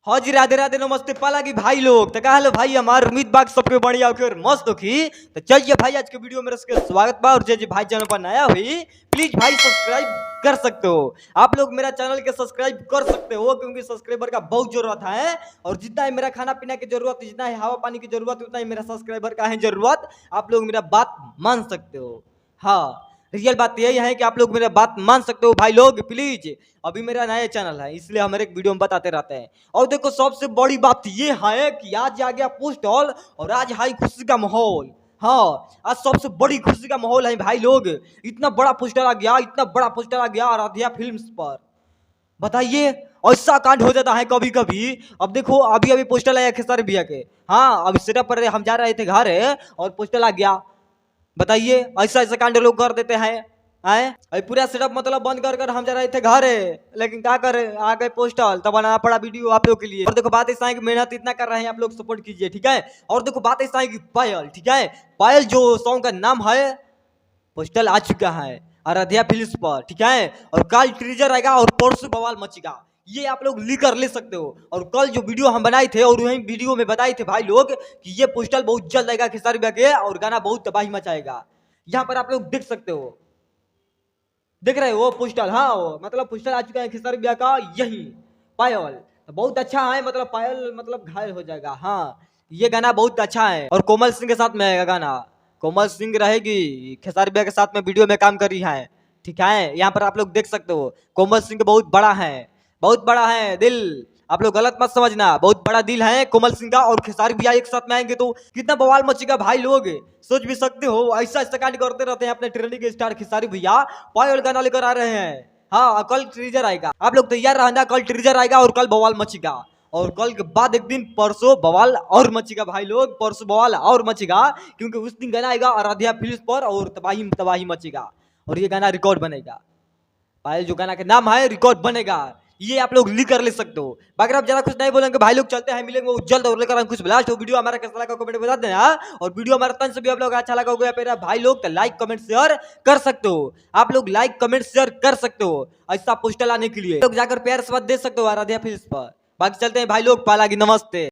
हाँ जी, राधे राधे नमस्ते पाला की भाई लोग। तो कहा भाई हमार उम्मीद बाग सबके बढ़िया होकर मस्त होखी। तो चलिए भाई आज के वीडियो में रसके स्वागत बा। और जे भाई चैनल पर नया हुई प्लीज भाई सब्सक्राइब कर सकते हो। आप लोग मेरा चैनल के सब्सक्राइब कर सकते हो क्योंकि सब्सक्राइबर का बहुत जरूरत है। और जितना ही मेरा खाना पीना की जरूरत है, जितना ही हवा पानी की जरूरत है, उतना ही मेरा सब्सक्राइबर का है जरूरत। आप लोग मेरा बात मान सकते हो। हाँ, रियल बात यही है कि आप लोग मेरा बात मान सकते हो भाई लोग। प्लीज अभी मेरा नया चैनल है इसलिए हम एक वीडियो में बताते रहते हैं। और देखो सबसे बड़ी बात ये है कि आज आ गया पोस्टल और आज है खुशी का माहौल। हाँ, आज सबसे बड़ी खुशी का माहौल है भाई लोग। इतना बड़ा पोस्टर आ गया, इतना बड़ा पोस्टर आ गया आराध्या फिल्म्स पर। बताइए ऐसा कांड हो जाता है कभी कभी। अब देखो अभी अभी पोस्टर आया खेसारी भैया के। हाँ, अभी सेटअप पर हम जा रहे थे घर और पोस्टर आ गया। बताइए ऐसा ऐसा कांड लोग कर देते हैं। आए पूरा सेटअप मतलब बंद कर कर हम जा रहे थे घर लेकिन क्या करे आ गए पोस्टल तो बनाना पड़ा वीडियो आप लोग के लिए। और देखो बात ऐसा है कि मेहनत इतना कर रहे हैं आप लोग सपोर्ट कीजिए, ठीक है। और देखो बात ऐसा है कि पायल, ठीक है, पायल जो सॉन्ग का नाम है पोस्टल आ चुका है आराध्या फिल्म्स पर, ठीक है। और कल ट्रीजर आएगा और परसों बवाल मचेगा, ये आप लोग लीक कर ले सकते हो। और कल जो वीडियो हम बनाए थे और वही वीडियो में बताए थे भाई लोग कि ये पोस्टल बहुत जल्द आएगा खेसारी भैया के और गाना बहुत तबाही मचाएगा। यहाँ पर आप लोग देख सकते हो, देख रहे हो पोस्टल। हाँ, वो मतलब पोस्टल आ चुका है खेसारी भैया का, यही पायल तो बहुत अच्छा है। मतलब पायल मतलब घायल हो जाएगा। हाँ, ये गाना बहुत अच्छा है और कोमल सिंह के साथ में आएगा गाना। कोमल सिंह रहेगी खेसारी भैया के साथ में, वीडियो में काम कर रही है, ठीक है। यहाँ पर आप लोग देख सकते हो कोमल सिंह बहुत बड़ा है, बहुत बड़ा है दिल। आप लोग गलत मत समझना, बहुत बड़ा दिल है कोमल सिंह का। और खेसारी भैया एक साथ में आएंगे तो कितना बवाल मचेगा भाई लोग, सोच भी सकते हो। ऐसा ऐसा कांड करते रहते हैं अपने ट्रेंडिंग स्टार खेसारी भैया। पायल गाना लेकर आ रहे हैं। हाँ, कल ट्रीजर आएगा, आप लोग तैयार रहना। कल ट्रीजर आएगा और कल बवाल मचेगा। और कल के बाद एक दिन परसों बवाल और मचेगा भाई लोग, परसों बवाल और मचेगा क्योंकि उस दिन गाना आएगा आराध्या फिल्म्स पर और तबाही तबाही मचेगा। और ये गाना रिकॉर्ड बनेगा, पायल जो गाना का नाम है रिकॉर्ड बनेगा, ये आप लोग लीक कर ले सकते हो। अगर आप ज्यादा कुछ नहीं बोलेंगे भाई लोग, चलते हैं मिलेंगे वो जल्द और लेकर कुछ ब्लास्ट हो। वीडियो हमारा कैसा लगा कमेंट में बता देना। और वीडियो हमारा तन से भी आप लोग अच्छा लगा होगा मेरा भाई लोग तो लाइक कमेंट शेयर कर सकते हो। आप लोग लाइक कमेंट शेयर कर सकते हो ऐसा पोस्टर लाने के लिए लोग जाकर प्यार से बात दे सकते हो आराध्या फिल्म्स पर। बाकी चलते हैं भाई लोग, पाला की नमस्ते।